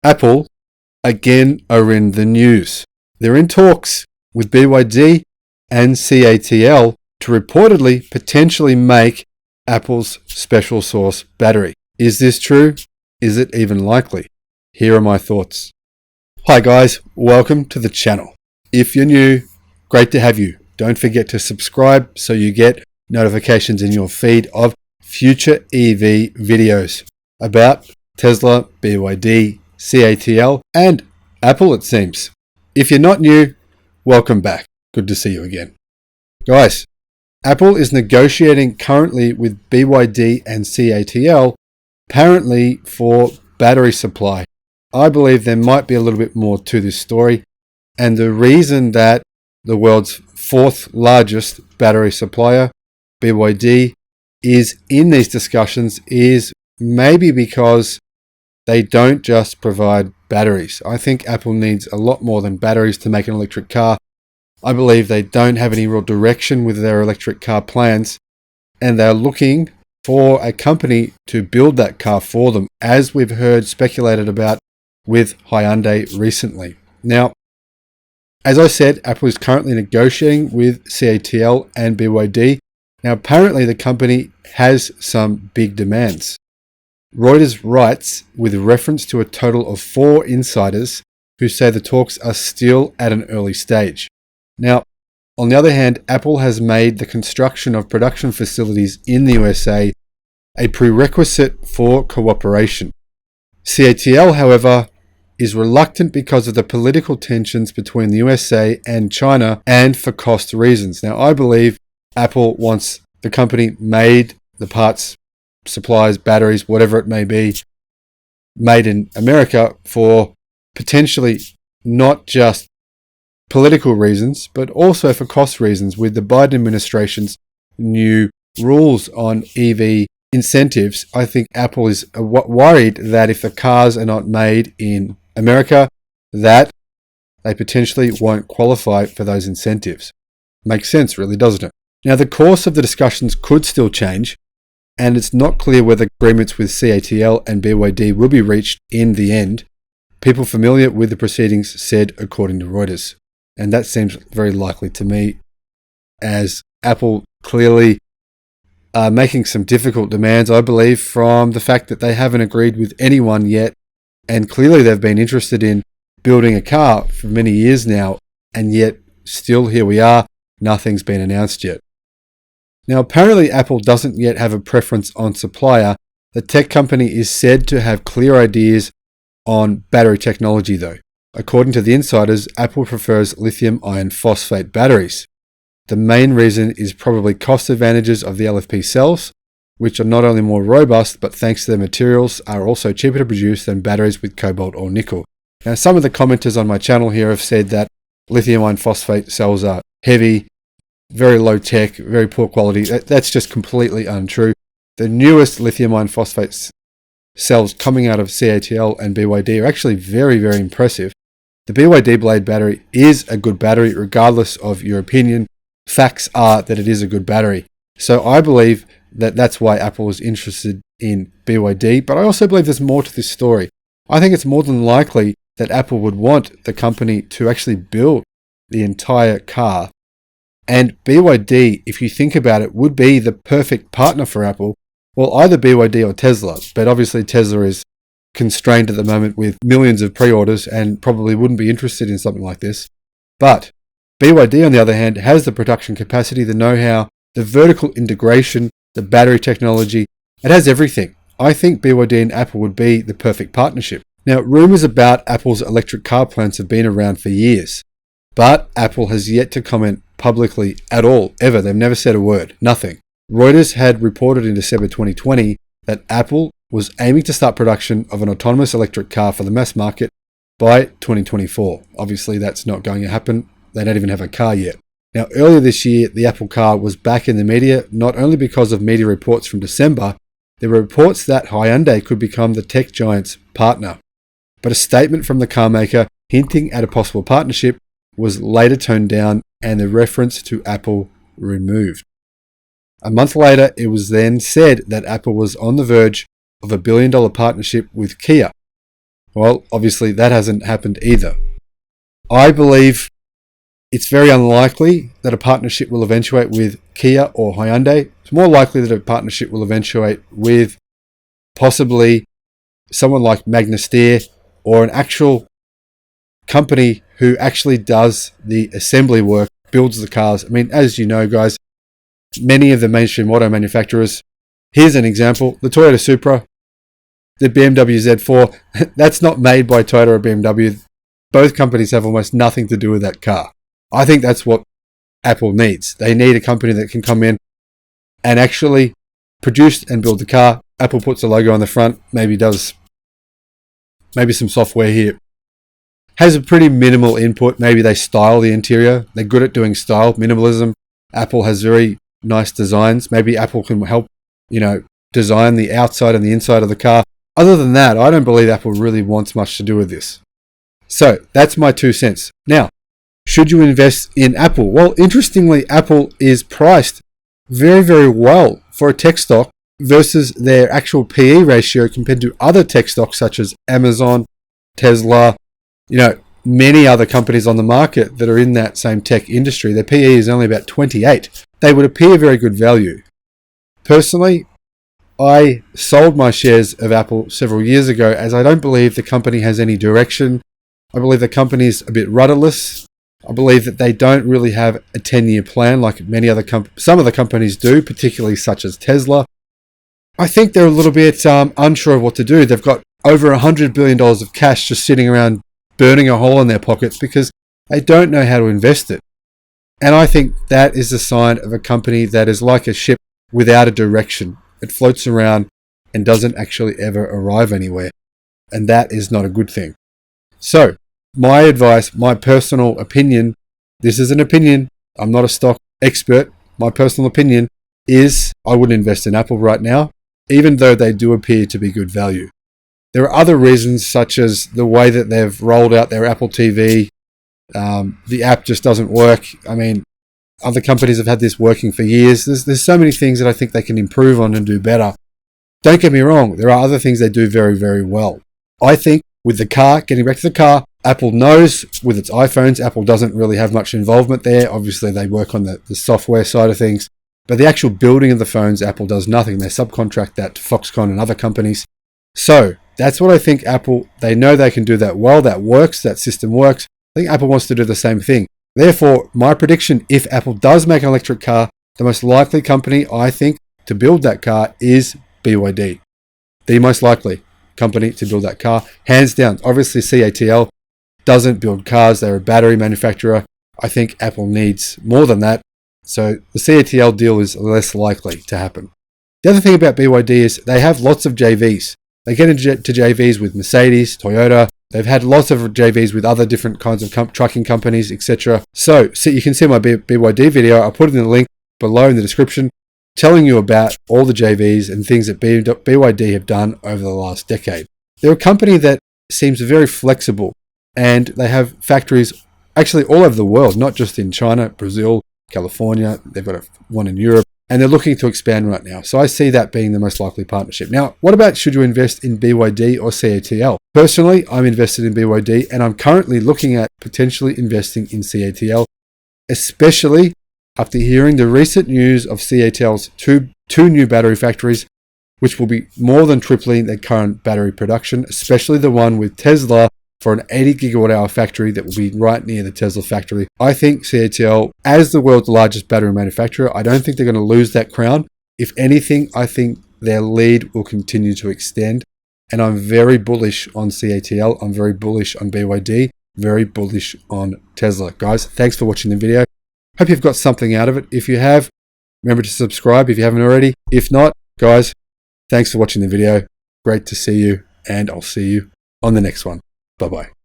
Apple again are in the news. They're in talks with BYD and CATL to reportedly potentially make Apple's special source battery. Is this true? Is it even likely? Here are my thoughts. Hi guys, welcome to the channel. If you're new, great to have you. Don't forget to subscribe so you get notifications in your feed of future EV videos about Tesla, BYD, CATL, and Apple, it seems. If you're not new, welcome back. Good to see you again. Guys, Apple is negotiating currently with BYD and CATL, apparently for battery supply. I believe there might be a little bit more to this story, and the reason that the world's fourth largest battery supplier, BYD, is in these discussions is maybe because they don't just provide batteries. I think Apple needs a lot more than batteries to make an electric car. I believe they don't have any real direction with their electric car plans, and they're looking for a company to build that car for them, as we've heard speculated about with Hyundai recently. Now, as I said, Apple is currently negotiating with CATL and BYD. Now, apparently the company has some big demands. Reuters writes with reference to a total of 4 insiders who say the talks are still at an early stage. Now, on the other hand, Apple has made the construction of production facilities in the USA a prerequisite for cooperation. CATL, however, is reluctant because of the political tensions between the USA and China and for cost reasons. Now, I believe Apple wants the company made, the parts, supplies, batteries, whatever it may be, made in America for potentially not just political reasons, but also for cost reasons. With the Biden administration's new rules on EV incentives, I think Apple is worried that if the cars are not made in America, that they potentially won't qualify for those incentives. Makes sense, really, doesn't it? Now, the course of the discussions could still change, and it's not clear whether agreements with CATL and BYD will be reached in the end. People familiar with the proceedings said, according to Reuters. And that seems very likely to me, as Apple clearly are making some difficult demands, I believe, from the fact that they haven't agreed with anyone yet. And clearly they've been interested in building a car for many years now, and yet still here we are, nothing's been announced yet. Now, apparently Apple doesn't yet have a preference on supplier. The tech company is said to have clear ideas on battery technology though. According to the insiders, Apple prefers lithium iron phosphate batteries. The main reason is probably cost advantages of the LFP cells, which are not only more robust, but thanks to their materials are also cheaper to produce than batteries with cobalt or nickel. Now, some of the commenters on my channel here have said that lithium iron phosphate cells are heavy, very low tech, very poor quality. That's just completely untrue. The newest lithium iron phosphate cells coming out of CATL and BYD are actually very, very impressive. The BYD Blade battery is a good battery, regardless of your opinion. Facts are that it is a good battery. So I believe that that's why Apple is interested in BYD, but I also believe there's more to this story. I think it's more than likely that Apple would want the company to actually build the entire car. And BYD, if you think about it, would be the perfect partner for Apple. Well, either BYD or Tesla, but obviously Tesla is constrained at the moment with millions of pre-orders and probably wouldn't be interested in something like this. But BYD, on the other hand, has the production capacity, the know-how, the vertical integration, the battery technology. It has everything. I think BYD and Apple would be the perfect partnership. Now, rumors about Apple's electric car plans have been around for years, but Apple has yet to comment publicly at all, ever. They've never said a word, nothing. Reuters had reported in December 2020 that Apple was aiming to start production of an autonomous electric car for the mass market by 2024. Obviously, that's not going to happen. They don't even have a car yet. Now, earlier this year, the Apple car was back in the media, not only because of media reports from December. There were reports that Hyundai could become the tech giant's partner. But a statement from the car maker hinting at a possible partnership was later toned down and the reference to Apple removed. A month later, it was then said that Apple was on the verge of $1 billion partnership with Kia. Well, obviously that hasn't happened either. I believe it's very unlikely that a partnership will eventuate with Kia or Hyundai. It's more likely that a partnership will eventuate with possibly someone like Magna Steyr or an actual company who actually does the assembly work, builds the cars. I mean, as you know, guys, many of the mainstream auto manufacturers, here's an example, the Toyota Supra, the BMW Z4, that's not made by Toyota or BMW. Both companies have almost nothing to do with that car. I think that's what Apple needs. They need a company that can come in and actually produce and build the car. Apple puts a logo on the front, maybe some software here. Has a pretty minimal input. Maybe they style the interior. They're good at doing style, minimalism. Apple has very nice designs. Maybe Apple can help, design the outside and the inside of the car. Other than that, I don't believe Apple really wants much to do with this. So that's my 2 cents. Now, should you invest in Apple? Well, interestingly, Apple is priced very, very well for a tech stock versus their actual PE ratio compared to other tech stocks such as Amazon, Tesla, many other companies on the market that are in that same tech industry. Their PE is only about 28. They would appear very good value. Personally, I sold my shares of Apple several years ago as I don't believe the company has any direction. I believe the company's a bit rudderless. I believe that they don't really have a 10-year plan like some of the companies do, particularly such as Tesla. I think they're a little bit unsure of what to do. They've got over $100 billion of cash just sitting around burning a hole in their pockets because they don't know how to invest it. And I think that is a sign of a company that is like a ship without a direction. It floats around and doesn't actually ever arrive anywhere. And that is not a good thing. So, my advice, my personal opinion, this is an opinion, I'm not a stock expert, my personal opinion is I wouldn't invest in Apple right now, even though they do appear to be good value. There are other reasons, such as the way that they've rolled out their Apple TV. The app just doesn't work. I mean, other companies have had this working for years. There's so many things that I think they can improve on and do better. Don't get me wrong, there are other things they do very, very well. I think with the car, getting back to the car, Apple knows with its iPhones, Apple doesn't really have much involvement there. Obviously, they work on the software side of things. But the actual building of the phones, Apple does nothing. They subcontract that to Foxconn and other companies. So that's what I think Apple, they know they can do that well. That works. That system works. I think Apple wants to do the same thing. Therefore, my prediction, if Apple does make an electric car, the most likely company, I think, to build that car is BYD. The most likely company to build that car, hands down. Obviously, CATL doesn't build cars. They're a battery manufacturer. I think Apple needs more than that. So the CATL deal is less likely to happen. The other thing about BYD is they have lots of JVs. They get into JVs with Mercedes, Toyota. They've had lots of JVs with other different kinds of trucking companies, etc. So you can see my BYD video. I'll put it in the link below in the description, telling you about all the JVs and things that BYD have done over the last decade. They're a company that seems very flexible, and they have factories actually all over the world, not just in China, Brazil, California. They've got one in Europe, and they're looking to expand right now. So I see that being the most likely partnership. Now, what about should you invest in BYD or CATL? Personally, I'm invested in BYD, and I'm currently looking at potentially investing in CATL, especially after hearing the recent news of CATL's two new battery factories, which will be more than tripling their current battery production, especially the one with Tesla for an 80 gigawatt hour factory that will be right near the Tesla factory. I think CATL, as the world's largest battery manufacturer, I don't think they're going to lose that crown. If anything, I think their lead will continue to extend. And I'm very bullish on CATL. I'm very bullish on BYD. Very bullish on Tesla. Guys, thanks for watching the video. Hope you've got something out of it. If you have, remember to subscribe if you haven't already. If not, guys, thanks for watching the video. Great to see you, and I'll see you on the next one. Bye-bye.